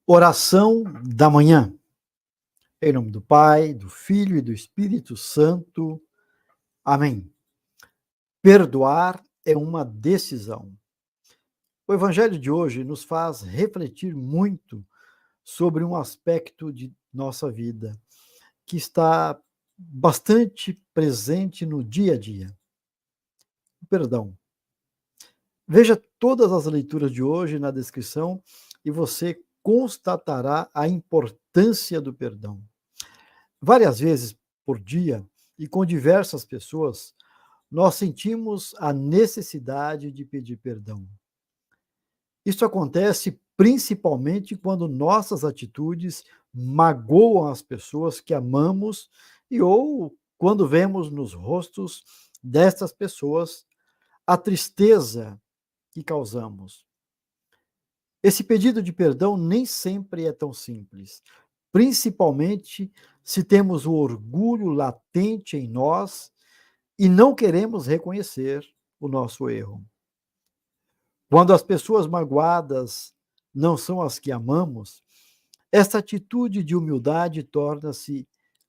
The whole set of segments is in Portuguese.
Oração da manhã. Em nome do Pai, do Filho e do Espírito Santo. Amém. Perdoar é uma decisão. O evangelho de hoje nos faz refletir muito sobre um aspecto de nossa vida que está bastante presente no dia a dia. O perdão. Veja todas as leituras de hoje na descrição e você constatará a importância do perdão. Várias vezes por dia e com diversas pessoas, nós sentimos a necessidade de pedir perdão. Isso acontece principalmente quando nossas atitudes magoam as pessoas que amamos ou quando vemos nos rostos destas pessoas a tristeza que causamos. Esse pedido de perdão nem sempre é tão simples, principalmente se temos o orgulho latente em nós e não queremos reconhecer o nosso erro. Quando as pessoas magoadas não são as que amamos, essa atitude de humildade torna-se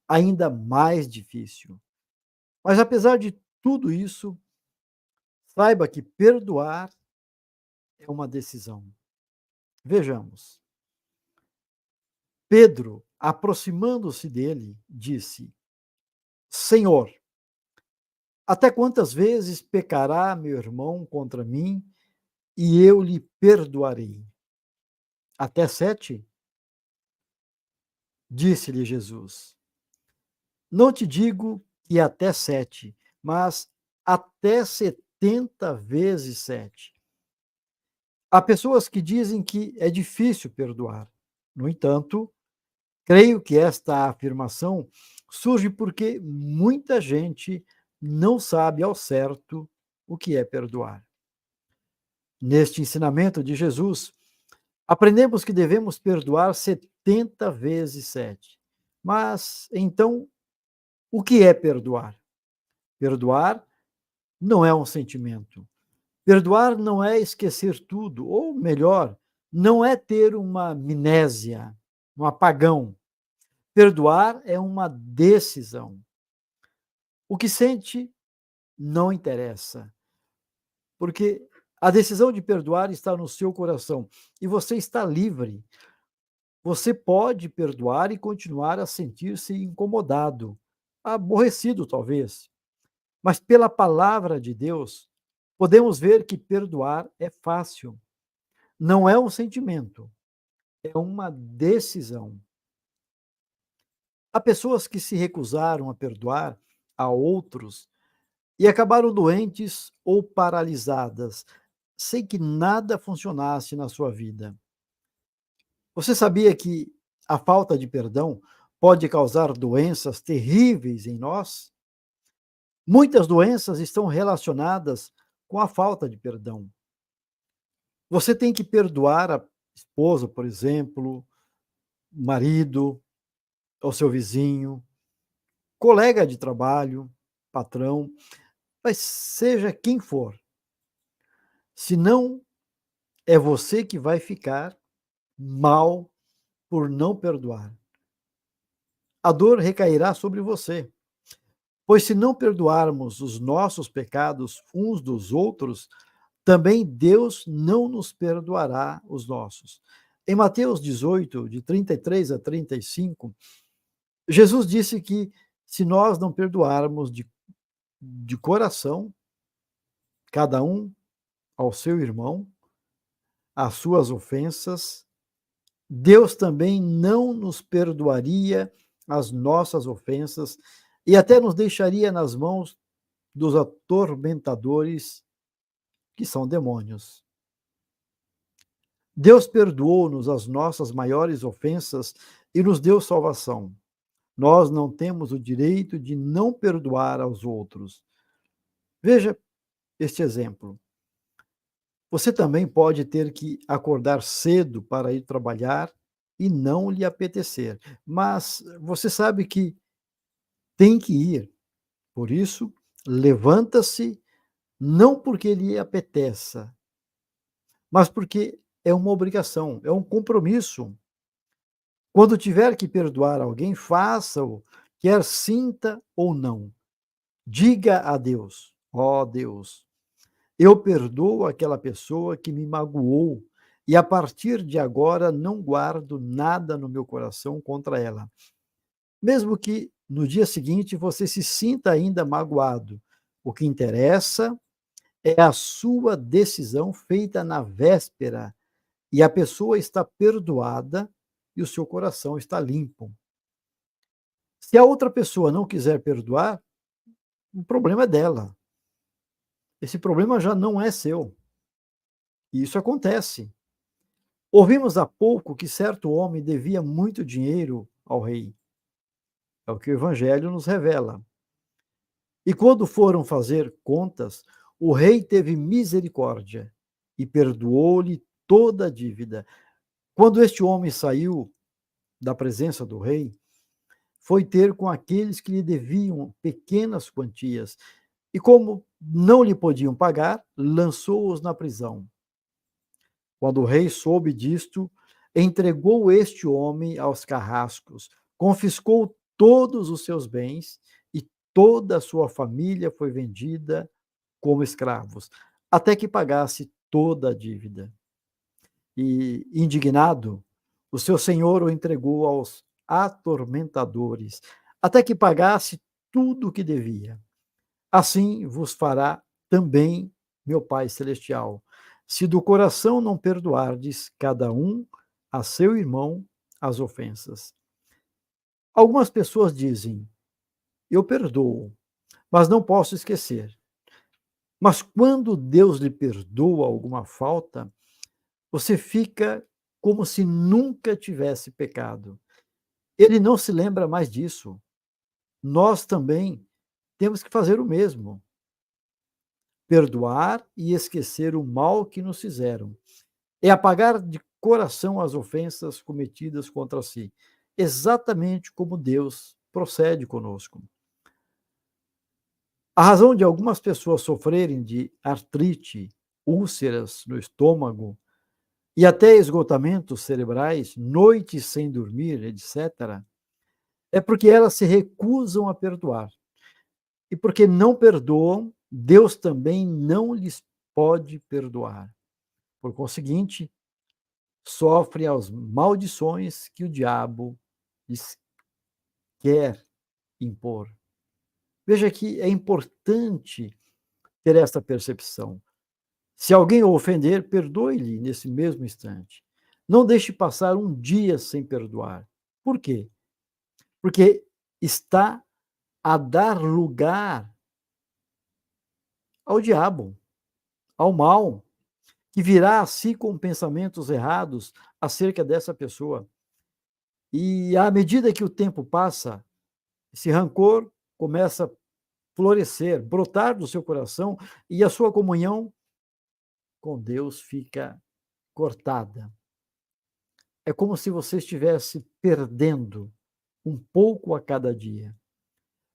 ainda mais difícil. Mas apesar de tudo isso, saiba que perdoar é uma decisão. Vejamos. Pedro, aproximando-se dele, disse: Senhor, até quantas vezes pecará meu irmão contra mim e eu lhe perdoarei? Até 7? Disse-lhe Jesus: Não te digo que até 7, mas até 70 vezes 7. Há pessoas que dizem que é difícil perdoar. No entanto, creio que esta afirmação surge porque muita gente não sabe ao certo o que é perdoar. Neste ensinamento de Jesus, aprendemos que devemos perdoar 70 vezes 7. Mas, então, o que é perdoar? Perdoar não é um sentimento. Perdoar não é esquecer tudo, ou melhor, não é ter uma amnésia, um apagão. Perdoar é uma decisão. O que sente não interessa, porque a decisão de perdoar está no seu coração e você está livre. Você pode perdoar e continuar a sentir-se incomodado, aborrecido talvez, mas pela palavra de Deus, podemos ver que perdoar é fácil. Não é um sentimento, é uma decisão. Há pessoas que se recusaram a perdoar a outros e acabaram doentes ou paralisadas, sem que nada funcionasse na sua vida. Você sabia que a falta de perdão pode causar doenças terríveis em nós? Muitas doenças estão relacionadas com a falta de perdão. Você tem que perdoar a esposa, por exemplo, o marido, ou seu vizinho, colega de trabalho, patrão, mas seja quem for. Senão, é você que vai ficar mal por não perdoar. A dor recairá sobre você, pois se não perdoarmos os nossos pecados uns dos outros, também Deus não nos perdoará os nossos. Em Mateus 18, de 33 a 35, Jesus disse que se nós não perdoarmos de coração, cada um ao seu irmão, as suas ofensas, Deus também não nos perdoaria as nossas ofensas e até nos deixaria nas mãos dos atormentadores, que são demônios. Deus perdoou-nos as nossas maiores ofensas e nos deu salvação. Nós não temos o direito de não perdoar aos outros. Veja este exemplo. Você também pode ter que acordar cedo para ir trabalhar e não lhe apetecer, mas você sabe que tem que ir. Por isso, levanta-se não porque lhe apeteça, mas porque é uma obrigação, é um compromisso. Quando tiver que perdoar alguém, faça-o, quer sinta ou não. Diga a Deus: ó Deus, eu perdoo aquela pessoa que me magoou e a partir de agora não guardo nada no meu coração contra ela. Mesmo que no dia seguinte você se sinta ainda magoado, o que interessa é a sua decisão feita na véspera e a pessoa está perdoada e o seu coração está limpo. Se a outra pessoa não quiser perdoar, o problema é dela. Esse problema já não é seu. E isso acontece. Ouvimos há pouco que certo homem devia muito dinheiro ao rei. É o que o evangelho nos revela. E quando foram fazer contas, o rei teve misericórdia e perdoou-lhe toda a dívida. Quando este homem saiu da presença do rei, foi ter com aqueles que lhe deviam pequenas quantias, e como não lhe podiam pagar, lançou-os na prisão. Quando o rei soube disto, entregou este homem aos carrascos, confiscou todos os seus bens e toda a sua família foi vendida como escravos, até que pagasse toda a dívida. E, indignado, o seu senhor o entregou aos atormentadores, até que pagasse tudo o que devia. Assim vos fará também meu Pai Celestial, se do coração não perdoardes cada um a seu irmão as ofensas. Algumas pessoas dizem: eu perdoo, mas não posso esquecer. Mas quando Deus lhe perdoa alguma falta, você fica como se nunca tivesse pecado. Ele não se lembra mais disso. Nós também temos que fazer o mesmo. Perdoar e esquecer o mal que nos fizeram. É apagar de coração as ofensas cometidas contra si, exatamente como Deus procede conosco. A razão de algumas pessoas sofrerem de artrite, úlceras no estômago e até esgotamentos cerebrais, noites sem dormir, etc., é porque elas se recusam a perdoar. E porque não perdoam, Deus também não lhes pode perdoar. Por conseguinte, sofre as maldições que o diabo lhes quer impor. Veja que é importante ter esta percepção. Se alguém o ofender, perdoe-lhe nesse mesmo instante. Não deixe passar um dia sem perdoar. Por quê? Porque está a dar lugar ao diabo, ao mal, que virá a si com pensamentos errados acerca dessa pessoa. E à medida que o tempo passa, esse rancor começa a florescer, brotar do seu coração e a sua comunhão com Deus fica cortada. É como se você estivesse perdendo um pouco a cada dia.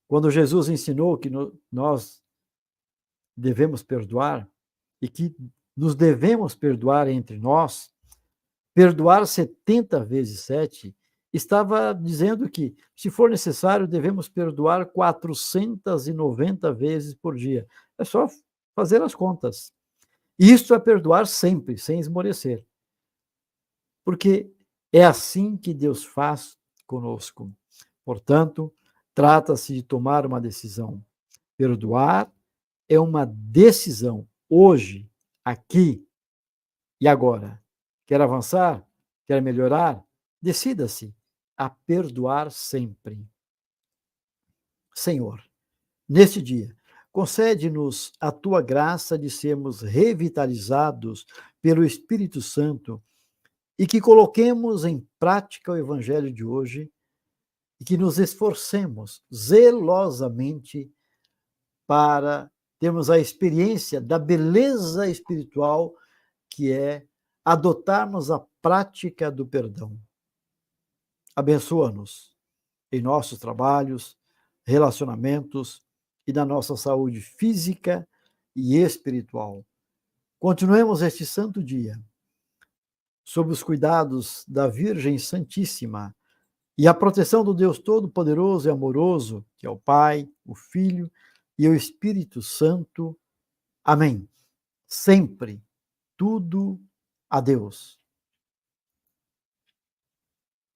Quando Jesus ensinou que nós devemos perdoar e que nos devemos perdoar entre nós, perdoar 70 vezes 7, estava dizendo que, se for necessário, devemos perdoar 490 vezes por dia. É só fazer as contas. Isso é perdoar sempre, sem esmorecer. Porque é assim que Deus faz conosco. Portanto, trata-se de tomar uma decisão. Perdoar é uma decisão, hoje, aqui e agora. Quer avançar? Quer melhorar? Decida-se a perdoar sempre. Senhor, neste dia, concede-nos a tua graça de sermos revitalizados pelo Espírito Santo e que coloquemos em prática o Evangelho de hoje e que nos esforcemos zelosamente para termos a experiência da beleza espiritual que é adotarmos a prática do perdão. Abençoa-nos em nossos trabalhos, relacionamentos e na nossa saúde física e espiritual. Continuemos este santo dia sob os cuidados da Virgem Santíssima, E a proteção do Deus Todo-Poderoso e Amoroso, que é o Pai, o Filho e o Espírito Santo. Amém. Sempre tudo a Deus.